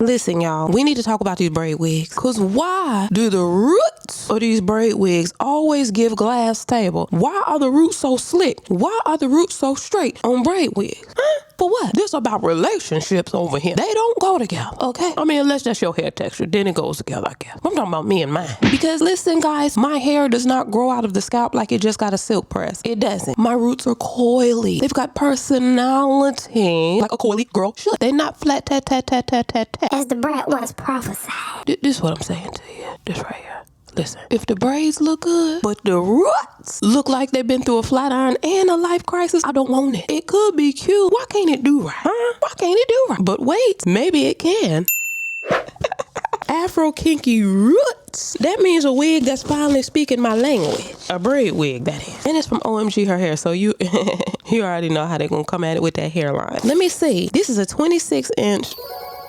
Listen, y'all, we need to talk about these braid wigs. Cause why do the roots of these braid wigs always give glass table? Why are the roots so slick? Why are the roots so straight on braid wigs? Huh? For what? This about relationships over here. They don't go together, okay? I mean, unless that's your hair texture, then it goes together, I guess. I'm talking about me and mine. Because listen, guys, my hair does not grow out of the scalp like it just got a silk press. It doesn't. My roots are coily. They've got personality, like a coily girl should. They're not flat, tat, tat, tat, tat, tat, tat. As the Braid once prophesied. This is what I'm saying to you. This right here. Listen, if the braids look good, but the roots look like they've been through a flat iron and a life crisis, I don't want it. It could be cute. Why can't it do right? Huh? Why can't it do right? But wait, maybe it can. Afro Kinky Roots. That means a wig that's finally speaking my language. A braid wig, that is. And it's from 𝐻𝐿 Her Hair, so you you already know how they're gonna come at it with that hairline. Let me see. This is a 26-inch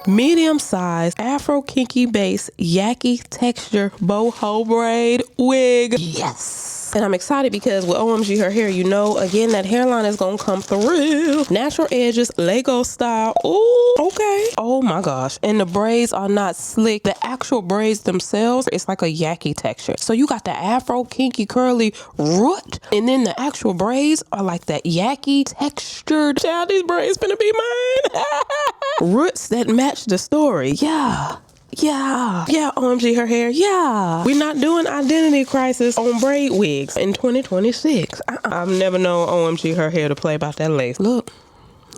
medium-sized Afro Kinky Base Yaki texture boho braid wig. Yes. And I'm excited because with 𝐻𝐿 Her Hair, you know, again, that hairline is gonna come through. Natural edges, Lego style. Ooh, okay. Oh my gosh. And the braids are not slick. The actual braids themselves, it's like a Yaki texture. So you got the Afro Kinky curly root, and then the actual braids are like that Yaki textured. Child, these braids finna be mine. Roots that match the story. Yeah, 𝐻𝐿 Her Hair, yeah. We're not doing identity crisis on braid wigs in 2026. I've never known 𝐻𝐿 Her Hair to play about that lace.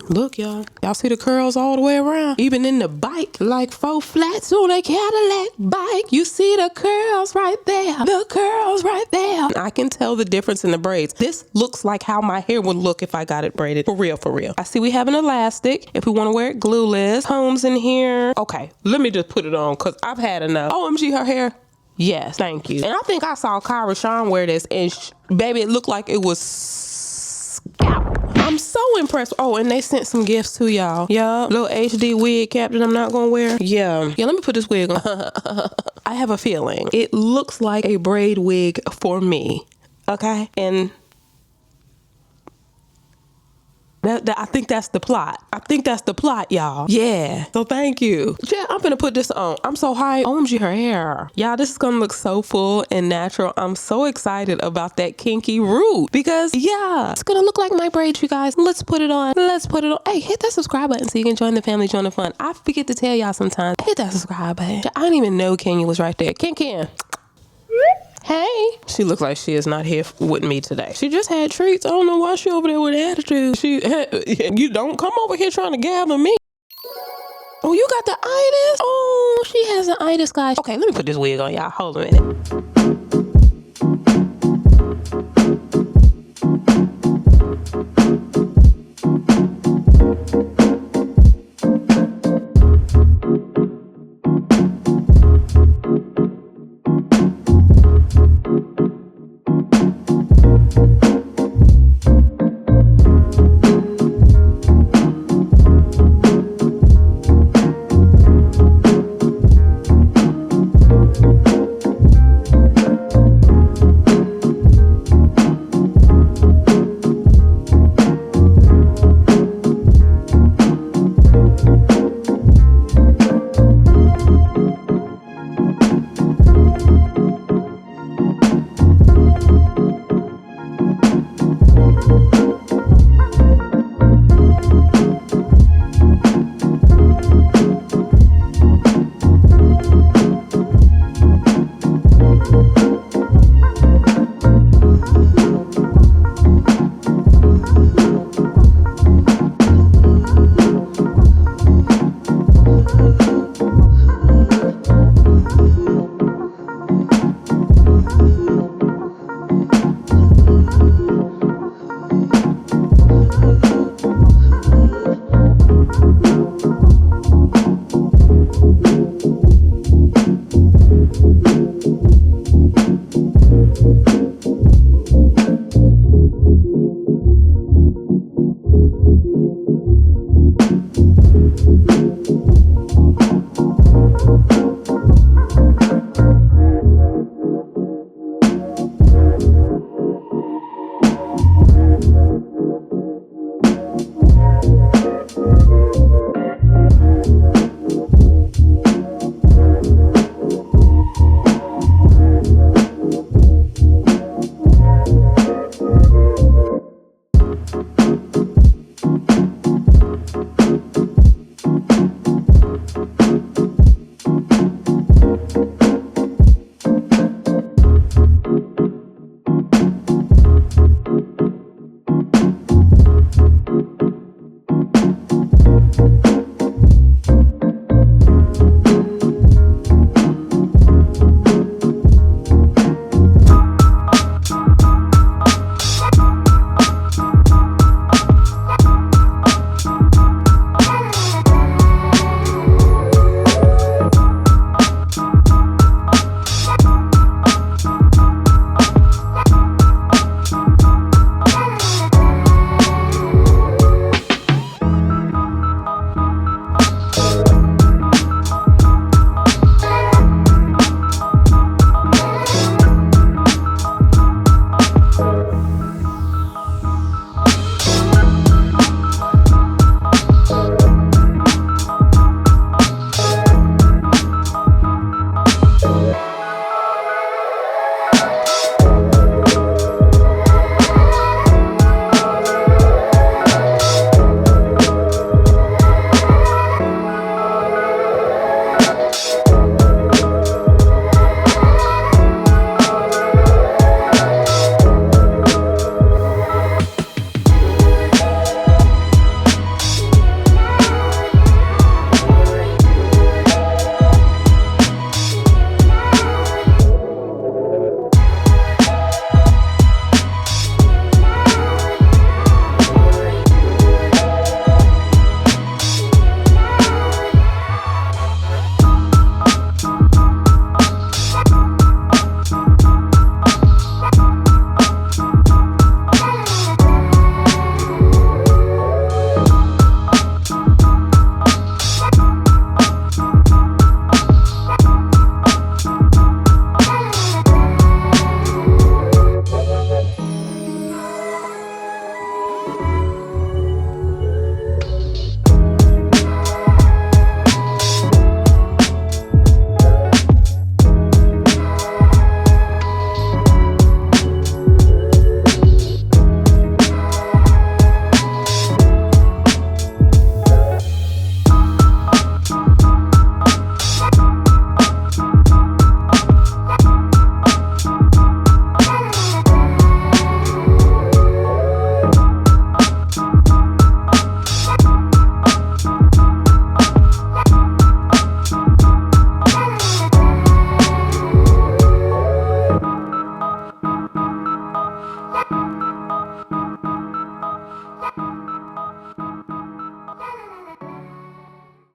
Look, y'all. Y'all see the curls all the way around? Even in the bike, like 4 flats on a Cadillac bike. You see the curls right there. The curls right there. I can tell the difference in the braids. This looks like how my hair would look if I got it braided. For real, for real. I see we have an elastic. If we want to wear it glueless. Combs in here. Okay, let me just put it on because I've had enough. 𝐻𝐿 Her Hair. Yes, thank you. And I think I saw 𝐿𝐿 wear this, and baby, it looked like it was Scalp. I'm so impressed. Oh, and they sent some gifts too, y'all. Yeah, little HD wig cap that I'm not gonna wear. Yeah, let me put this wig on. I have a feeling it looks like a braid wig for me. Okay, and I think that's the plot. I think that's the plot, y'all. Yeah. So thank you. Yeah, I'm gonna put this on. I'm so hyped. 𝐻𝐿 Her Hair. Y'all, this is gonna look so full and natural. I'm so excited about that kinky root because, yeah, it's gonna look like my braids, you guys. Let's put it on. Let's put it on. Hey, hit that subscribe button so you can join the family, join the fun. I forget to tell y'all sometimes. Hit that subscribe button. I didn't even know Kenya was right there. Ken. Hey. She looks like she is not here with me today. She just had treats. I don't know why she over there with attitude. You don't come over here trying to gather me. Oh, you got the itis? Oh, she has an itis, guys. Okay, let me put this wig on, y'all. Hold a minute.